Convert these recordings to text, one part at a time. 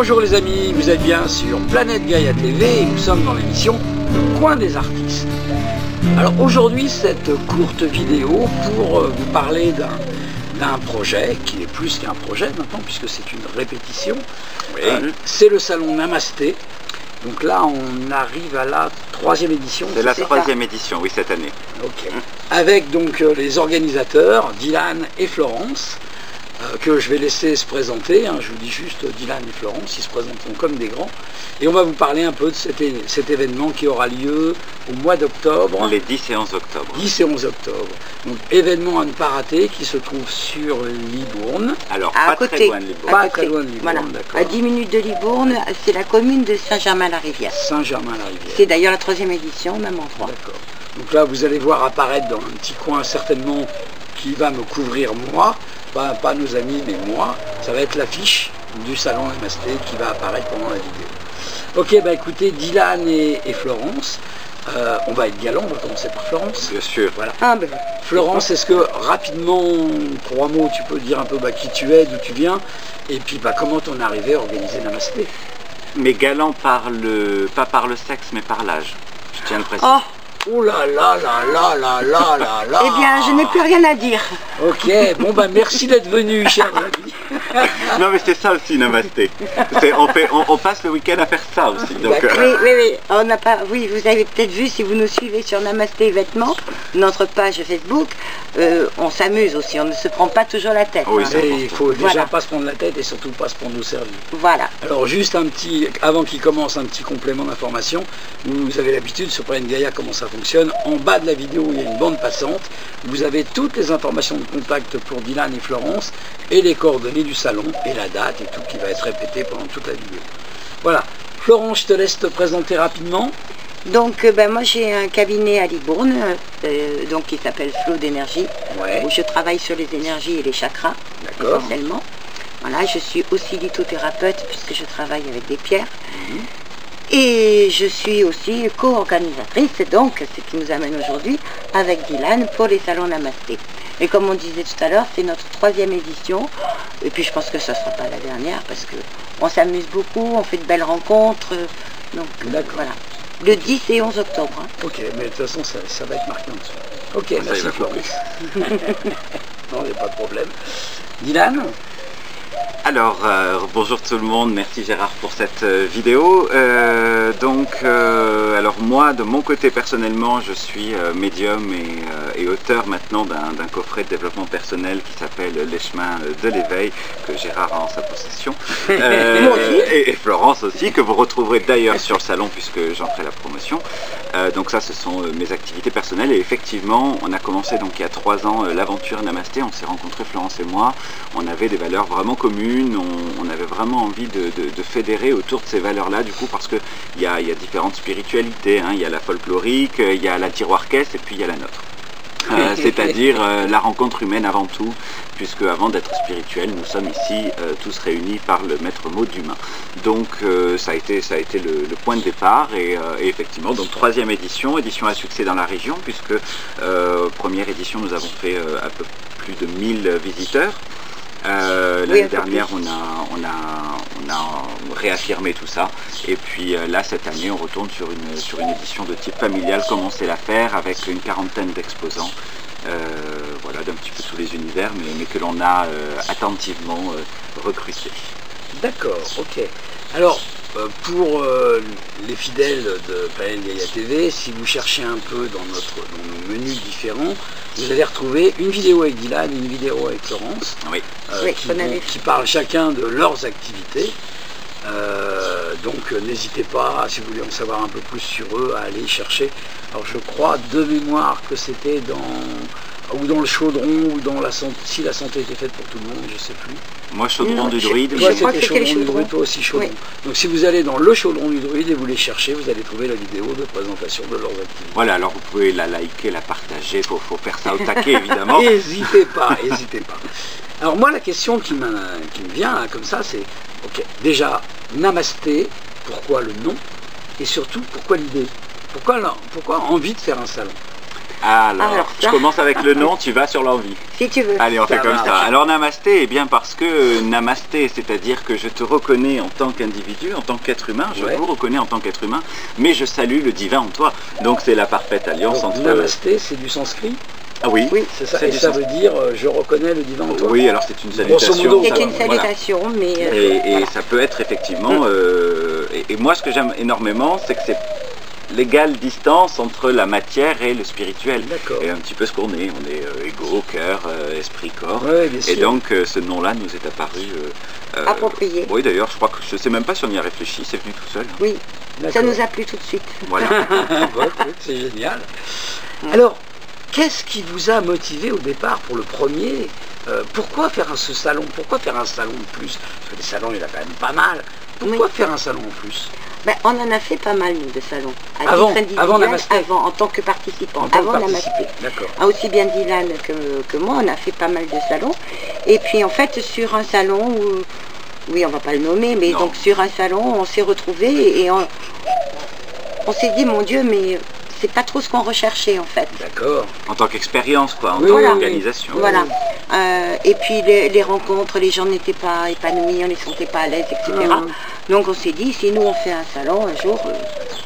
Bonjour les amis, vous êtes bien sur Planète Gaïa TV et nous sommes dans l'émission Le Coin des Artistes. Alors aujourd'hui, cette courte vidéo pour vous parler d'un projet qui est plus qu'un projet maintenant puisque c'est une répétition. Oui. C'est le salon Namasté. Donc là, on arrive à la 3e édition. C'est la 3e édition, oui, cette année. Ok. Avec donc les organisateurs, Dylan et Florence, que je vais laisser se présenter. Je vous dis juste Dylan et Florence, ils se présenteront comme des grands. Et on va vous parler un peu de cet événement qui aura lieu au mois d'octobre. Les 10 et 11 octobre. 10 et 11 octobre. Donc événement à ne pas rater qui se trouve sur Libourne. Alors pas très loin de Libourne. Pas très loin de Libourne, voilà. D'accord. À 10 minutes de Libourne, c'est la commune de Saint-Germain-la-Rivière. Saint-Germain-la-Rivière. C'est d'ailleurs la 3e édition, même endroit. D'accord. Donc là, vous allez voir apparaître dans un petit coin certainement qui va me couvrir moi, pas nos amis, mais moi. Ça va être l'affiche du salon Namasté qui va apparaître pendant la vidéo. Ok, bah écoutez, Dylan et Florence, on va être galant, on va commencer par Florence. Bien sûr. Voilà. Ah, ben, Florence, est-ce que rapidement, 3 mots, tu peux dire un peu qui tu es, d'où tu viens, et puis comment t'en es arrivé à organiser Namasté? Mais galant pas par le sexe, mais par l'âge. Je tiens à le préciser. Oh là là là là là là là là. Eh bien, je n'ai plus rien à dire. Ok, bon bah merci d'être venu, chers amis. Non mais c'est ça aussi Namasté. On passe le week-end à faire ça aussi. Donc, Oui, on n'a pas. Oui, vous avez peut-être vu si vous nous suivez sur Namasté Vêtements, notre page Facebook, on s'amuse aussi, on ne se prend pas toujours la tête. Oui, il faut déjà pas se prendre la tête et surtout pas se prendre au sérieux. Voilà. Alors juste avant qu'il commence, un petit complément d'information. Vous avez l'habitude sur Planète Gaïa comment ça fonctionne. En bas de la vidéo, il y a une bande passante. Vous avez toutes les informations de contact pour Dylan et Florence et les coordonnées du salon et la date et tout qui va être répété pendant toute la vidéo. Voilà. Florence, je te laisse te présenter rapidement. Donc, moi j'ai un cabinet à Libourne, donc qui s'appelle Flow d'énergie, où je travaille sur les énergies et les chakras, essentiellement. Voilà, je suis aussi lithothérapeute puisque je travaille avec des pierres. Et je suis aussi co-organisatrice, donc ce qui nous amène aujourd'hui avec Dylan pour les salons Namasté. Et comme on disait tout à l'heure, c'est notre 3e édition. Et puis je pense que ça ne sera pas la dernière parce qu'on s'amuse beaucoup, on fait de belles rencontres. Donc voilà. Le 10 et 11 octobre. Ok, mais de toute façon ça va être marqué en dessous. Ok, ça, merci Florence. Non, il n'y a pas de problème. Dylan? Alors, bonjour tout le monde, merci Gérard pour cette vidéo. Alors moi, de mon côté personnellement, je suis médium et auteur maintenant d'un coffret de développement personnel qui s'appelle Les chemins de l'éveil, que Gérard a en sa possession. Et Florence aussi, que vous retrouverez d'ailleurs sur le salon puisque j'en ferai la promotion. Donc ça, ce sont mes activités personnelles et effectivement, on a commencé donc il y a 3 ans l'aventure Namasté, on s'est rencontrés Florence et moi, on avait des valeurs vraiment communes. On avait vraiment envie de fédérer autour de ces valeurs-là, du coup, parce qu'il y a différentes spiritualités, il y a la folklorique, il y a la tiroir-caisse et puis il y a la nôtre. C'est-à-dire la rencontre humaine avant tout, puisque avant d'être spirituel, nous sommes ici tous réunis par le maître mot d'humain. Donc ça a été le point de départ et effectivement, donc 3e édition à succès dans la région, puisque première édition, nous avons fait un peu plus de 1000 visiteurs. L'année dernière, on a réaffirmé tout ça. Et puis là, cette année, on retourne sur une édition de type familial, comme on sait la faire, avec une 40aine d'exposants. Voilà, d'un petit peu tous les univers, mais que l'on a attentivement recrutés. D'accord, ok. Alors, pour les fidèles de Planète Gaïa TV, si vous cherchez un peu dans nos menus différents, vous allez retrouver une vidéo avec Dylan et une vidéo avec Florence, qui parlent chacun de leurs activités. Donc n'hésitez pas, si vous voulez en savoir un peu plus sur eux, à aller chercher. Alors je crois de mémoire que c'était dans le chaudron, ou dans la santé, si la santé était faite pour tout le monde, je ne sais plus. Moi, chaudron du druide. Toi, c'était chaudron du druide, toi aussi chaudron. Oui. Donc si vous allez dans le chaudron du druide et vous les cherchez, vous allez trouver la vidéo de présentation de leurs activités. Voilà, alors vous pouvez la liker, la partager, faut faire ça au taquet évidemment. N'hésitez pas, n'hésitez pas. Alors moi, la question qui me vient là, comme ça, c'est, ok, déjà, Namasté, pourquoi le nom? Et surtout, pourquoi l'idée? Pourquoi envie de faire un salon? Alors, je commence avec le nom, tu vas sur l'envie. Si tu veux. Allez, on fait comme ça. Alors Namasté, eh bien parce que Namasté, c'est-à-dire que je te reconnais en tant qu'individu, en tant qu'être humain, je vous reconnais en tant qu'être humain, mais je salue le divin en toi. Donc c'est la parfaite alliance entre... Namasté, c'est du sanskrit? Ah oui, c'est ça. Et ça veut dire je reconnais le divin en toi. Oui, alors c'est une salutation. C'est une salutation, voilà. Mais et ça peut être effectivement. Et moi, ce que j'aime énormément, c'est que c'est l'égale distance entre la matière et le spirituel. Et un petit peu ce qu'on est. On est ego, cœur, esprit, corps. Et donc ce nom-là nous est apparu approprié. Oui, d'ailleurs, je crois que je sais même pas si on y a réfléchi. C'est venu tout seul. Oui, ça nous a plu tout de suite. Voilà. C'est génial. Alors. Qu'est-ce qui vous a motivé au départ pour le premier? Pourquoi faire ce salon? Pourquoi faire un salon de plus? Parce que les salons, il y en a quand même pas mal. Pourquoi faire un salon en plus? On en a fait pas mal, nous, de salons. Avant Namasté? Avant, en tant que participant. Avant Namasté. D'accord. Aussi bien Dylan que moi, on a fait pas mal de salons. Et puis, en fait, sur un salon où... Oui, on va pas le nommer, mais donc sur un salon, on s'est retrouvés et on s'est dit, mon Dieu, mais... c'est pas trop ce qu'on recherchait en fait. D'accord. En tant qu'expérience quoi, en tant qu'organisation. Voilà. Et puis les rencontres, les gens n'étaient pas épanouis, on ne les sentait pas à l'aise, etc. Donc on s'est dit, si nous on fait un salon un jour,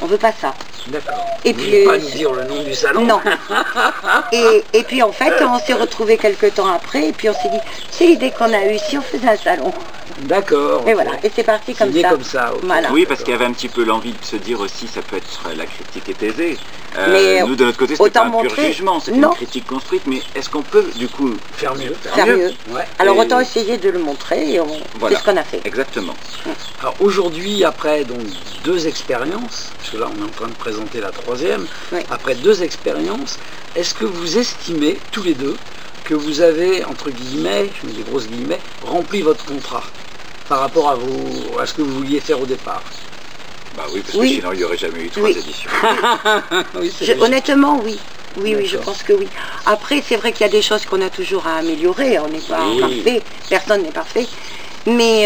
on veut pas ça. D'accord. Et puis pas nous dire le nom du salon. Non. et puis en fait, on s'est retrouvés quelques temps après, et puis on s'est dit, c'est l'idée qu'on a eue, si on faisait un salon. D'accord. Et voilà, et c'est parti comme ça. Comme ça. Voilà. Oui, parce qu'il y avait un petit peu l'envie de se dire aussi, ça peut être la critique est aisée. Nous de notre côté, c'était pas un pur jugement, c'était une critique construite, mais est-ce qu'on peut du coup faire mieux? Alors autant essayer de le montrer, et c'est ce qu'on a fait. Exactement. Alors aujourd'hui, après donc 2 expériences, parce que là on est en train de présenter la 3e, après 2 expériences, est-ce que vous estimez tous les deux que vous avez, entre guillemets, je mets des grosses guillemets, rempli votre contrat par rapport à ce que vous vouliez faire au départ? Bah oui, parce que sinon il n'y aurait jamais eu 3 éditions. Honnêtement, oui. Oui, je pense que oui. Après, c'est vrai qu'il y a des choses qu'on a toujours à améliorer. On n'est pas parfait, personne n'est parfait. Mais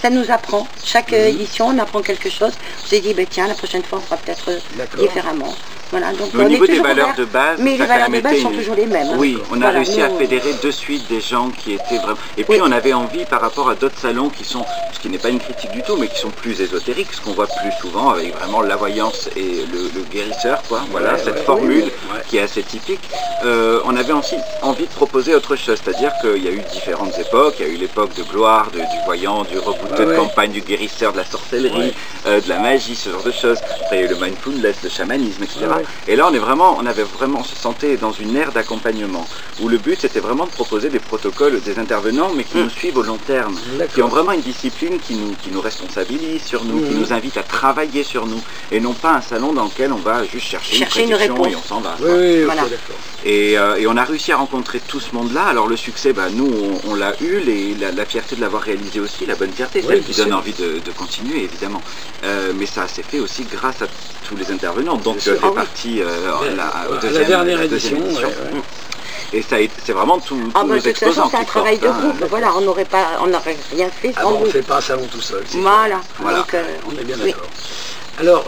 ça nous apprend. Chaque édition, on apprend quelque chose. On s'est dit, tiens, la prochaine fois, on fera peut-être différemment. Voilà, donc au niveau des valeurs de base, mais les valeurs de base sont toujours les mêmes. Oui, on a réussi à fédérer de suite des gens qui étaient vraiment... Et puis on avait envie par rapport à d'autres salons qui sont, ce qui n'est pas une critique du tout, mais qui sont plus ésotériques, ce qu'on voit plus souvent avec vraiment la voyance et le guérisseur, quoi. Voilà, cette formule qui est assez typique. On avait aussi envie de proposer autre chose, c'est-à-dire qu'il y a eu différentes époques. Il y a eu l'époque de gloire, du voyant, du rebouteux de campagne, du guérisseur, de la sorcellerie, de la magie, ce genre de choses. Après il y a eu le mindfulness, le chamanisme, etc. Et là, on se sentait dans une ère d'accompagnement, où le but c'était vraiment de proposer des protocoles des intervenants, mais qui nous suivent au long terme, qui ont vraiment une discipline qui nous responsabilise sur nous, qui nous invite à travailler sur nous, et non pas un salon dans lequel on va juste chercher une réponse et on s'en va. Voilà. Et on a réussi à rencontrer tout ce monde-là. Alors le succès, nous on l'a eu, la fierté de l'avoir réalisé aussi, la bonne fierté, celle qui donne envie de continuer évidemment. Mais ça s'est fait aussi grâce à tous les intervenants, dont tu as fait partie la dernière édition. Et c'est vraiment tous nos exposants qui c'est un travail de groupe. Voilà, on n'aurait rien fait sans on ne fait pas un salon tout seul. Voilà. Donc, on est bien d'accord. Alors,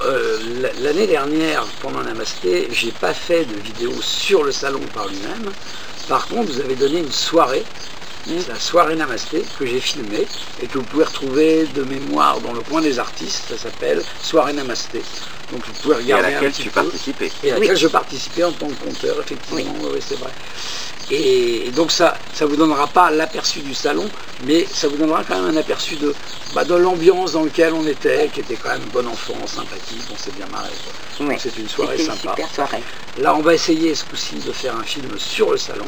l'année dernière, pendant Namasté, j'ai pas fait de vidéo sur le salon par lui-même. Par contre, vous avez donné une soirée, la soirée Namasté, que j'ai filmée et que vous pouvez retrouver de mémoire dans le coin des artistes. Ça s'appelle Soirée Namasté. Donc vous pouvez regarder. Et à laquelle tu participais. Et à laquelle je participais en tant que conteur, effectivement. Oui, c'est vrai. Et donc ça vous donnera pas l'aperçu du salon, mais ça vous donnera quand même un aperçu de l'ambiance dans laquelle on était, qui était quand même bon enfant, sympathique, on s'est bien marré. Donc c'est une soirée sympa. Super soirée. Là, on va essayer ce coup-ci de faire un film sur le salon,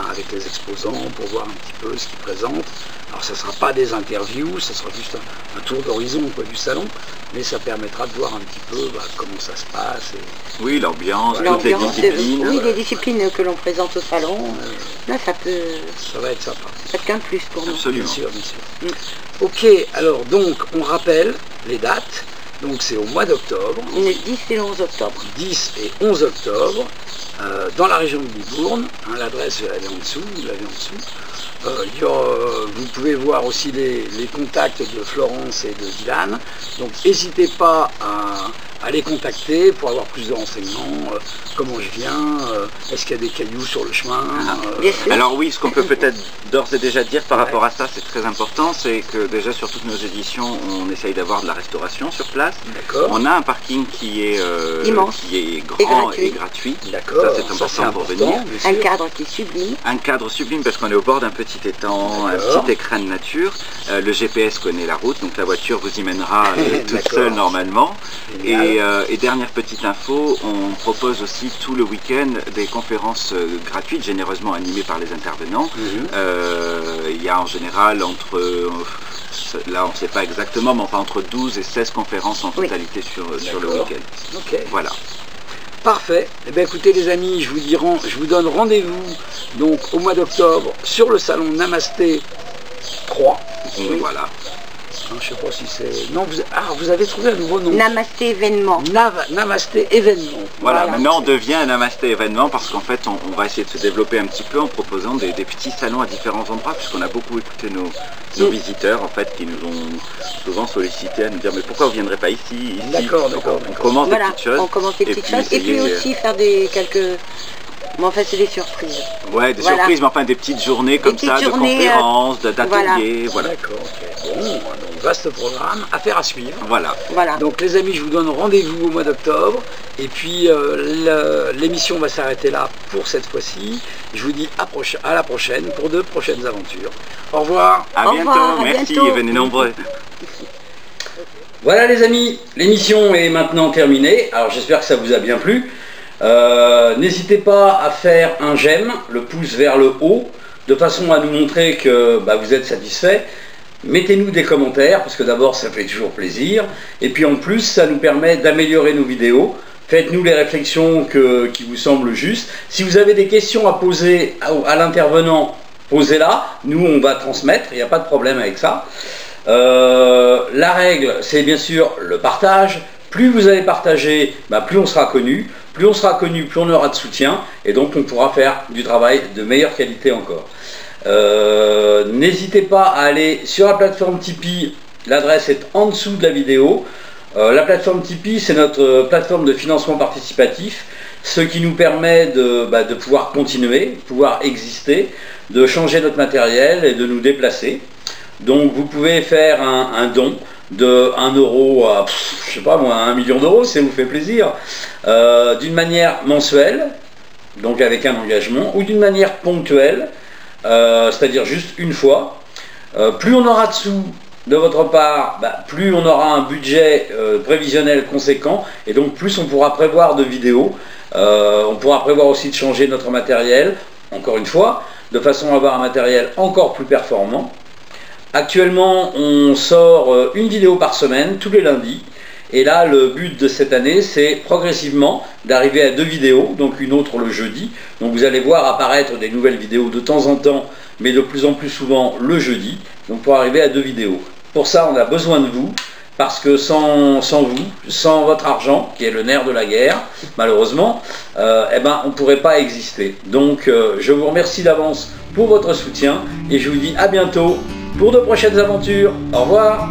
avec les exposants, pour voir un petit peu ce qu'ils présentent. Alors ça ne sera pas des interviews, ça sera juste un tour d'horizon du salon, mais ça permettra de voir un petit peu comment ça se passe. Oui, l'ambiance, toutes les disciplines. Oui, les disciplines que l'on présente au salon, là ça va être sympa. Ça peut être qu'un plus pour nous. Absolument. Bien sûr. Ok, alors donc on rappelle les dates. Donc c'est au mois d'octobre. Le 10 et le 11 octobre. 10 et 11 octobre, dans la région de Libourne. L'adresse, elle est en dessous, vous l'avez en dessous. Vous pouvez voir aussi les contacts de Florence et de Dylan. Donc n'hésitez pas à les contacter pour avoir plus de renseignements, comment je viens, est-ce qu'il y a des cailloux sur le chemin. Alors oui, ce qu'on peut peut-être d'ores et déjà dire par rapport à ça, c'est très important, c'est que déjà sur toutes nos éditions, on essaye d'avoir de la restauration sur place. On a un parking qui est immense, qui est grand et gratuit. Ça c'est important pour venir. Un cadre qui est sublime. Un cadre sublime parce qu'on est au bord d'un petit étang, un petit écran de nature. Le GPS connaît la route, donc la voiture vous y mènera toute seule normalement. Et dernière petite info, on propose aussi tout le week-end des conférences gratuites, généreusement animées par les intervenants. Il y a en général entre, là on ne sait pas exactement, mais enfin entre 12 et 16 conférences en totalité sur le week-end. Voilà. Parfait. Eh bien, écoutez les amis, je vous donne rendez-vous donc au mois d'octobre sur le salon Namasté 3. Voilà. Je ne sais pas si c'est... Non, vous avez trouvé un nouveau nom. Namasté événement. Namasté événement. Voilà, maintenant on devient un Namasté événement parce qu'en fait on va essayer de se développer un petit peu en proposant des petits salons à différents endroits, puisqu'on a beaucoup écouté nos visiteurs en fait qui nous ont souvent sollicité à nous dire mais pourquoi vous ne viendrez pas ici, D'accord. On commence des petites choses. On commence des petites choses et puis aussi faire quelques... Mais enfin, c'est des surprises. Ouais, des surprises, mais enfin des petites journées comme ça, de conférences, d'ateliers, voilà. D'accord, ok. Bon, donc vaste programme, affaire à suivre. Voilà. Donc les amis, je vous donne rendez-vous au mois d'octobre. Et puis l'émission va s'arrêter là pour cette fois-ci. Je vous dis à la prochaine pour de prochaines aventures. Au revoir. À bientôt, merci et venez nombreux. Voilà les amis, l'émission est maintenant terminée. Alors j'espère que ça vous a bien plu. N'hésitez pas à faire un j'aime, le pouce vers le haut, de façon à nous montrer que vous êtes satisfait. Mettez-nous des commentaires, parce que d'abord ça fait toujours plaisir, et puis en plus ça nous permet d'améliorer nos vidéos. Faites-nous les réflexions qui vous semblent justes. Si vous avez des questions à poser à l'intervenant, posez-la, nous on va transmettre, il n'y a pas de problème avec ça. La règle, c'est bien sûr le partage. Plus vous allez partager, plus on sera connu. Plus on sera connu, plus on aura de soutien. Et donc on pourra faire du travail de meilleure qualité encore. N'hésitez pas à aller sur la plateforme Tipeee. L'adresse est en dessous de la vidéo. La plateforme Tipeee, c'est notre plateforme de financement participatif. Ce qui nous permet de pouvoir continuer, pouvoir exister, de changer notre matériel et de nous déplacer. Donc vous pouvez faire un don de 1 euro à, je sais pas moi, 1 million d'euros, si ça vous fait plaisir, d'une manière mensuelle, donc avec un engagement, ou d'une manière ponctuelle, c'est-à-dire juste une fois. Plus on aura de sous de votre part, plus on aura un budget prévisionnel conséquent, et donc plus on pourra prévoir de vidéos. On pourra prévoir aussi de changer notre matériel, encore une fois, de façon à avoir un matériel encore plus performant. Actuellement, on sort une vidéo par semaine, tous les lundis. Et là, le but de cette année, c'est progressivement d'arriver à 2 vidéos, donc une autre le jeudi. Donc vous allez voir apparaître des nouvelles vidéos de temps en temps, mais de plus en plus souvent le jeudi. Donc pour arriver à 2 vidéos. Pour ça, on a besoin de vous, parce que sans vous, sans votre argent, qui est le nerf de la guerre, malheureusement, on ne pourrait pas exister. Donc je vous remercie d'avance pour votre soutien, et je vous dis à bientôt pour de prochaines aventures. Au revoir.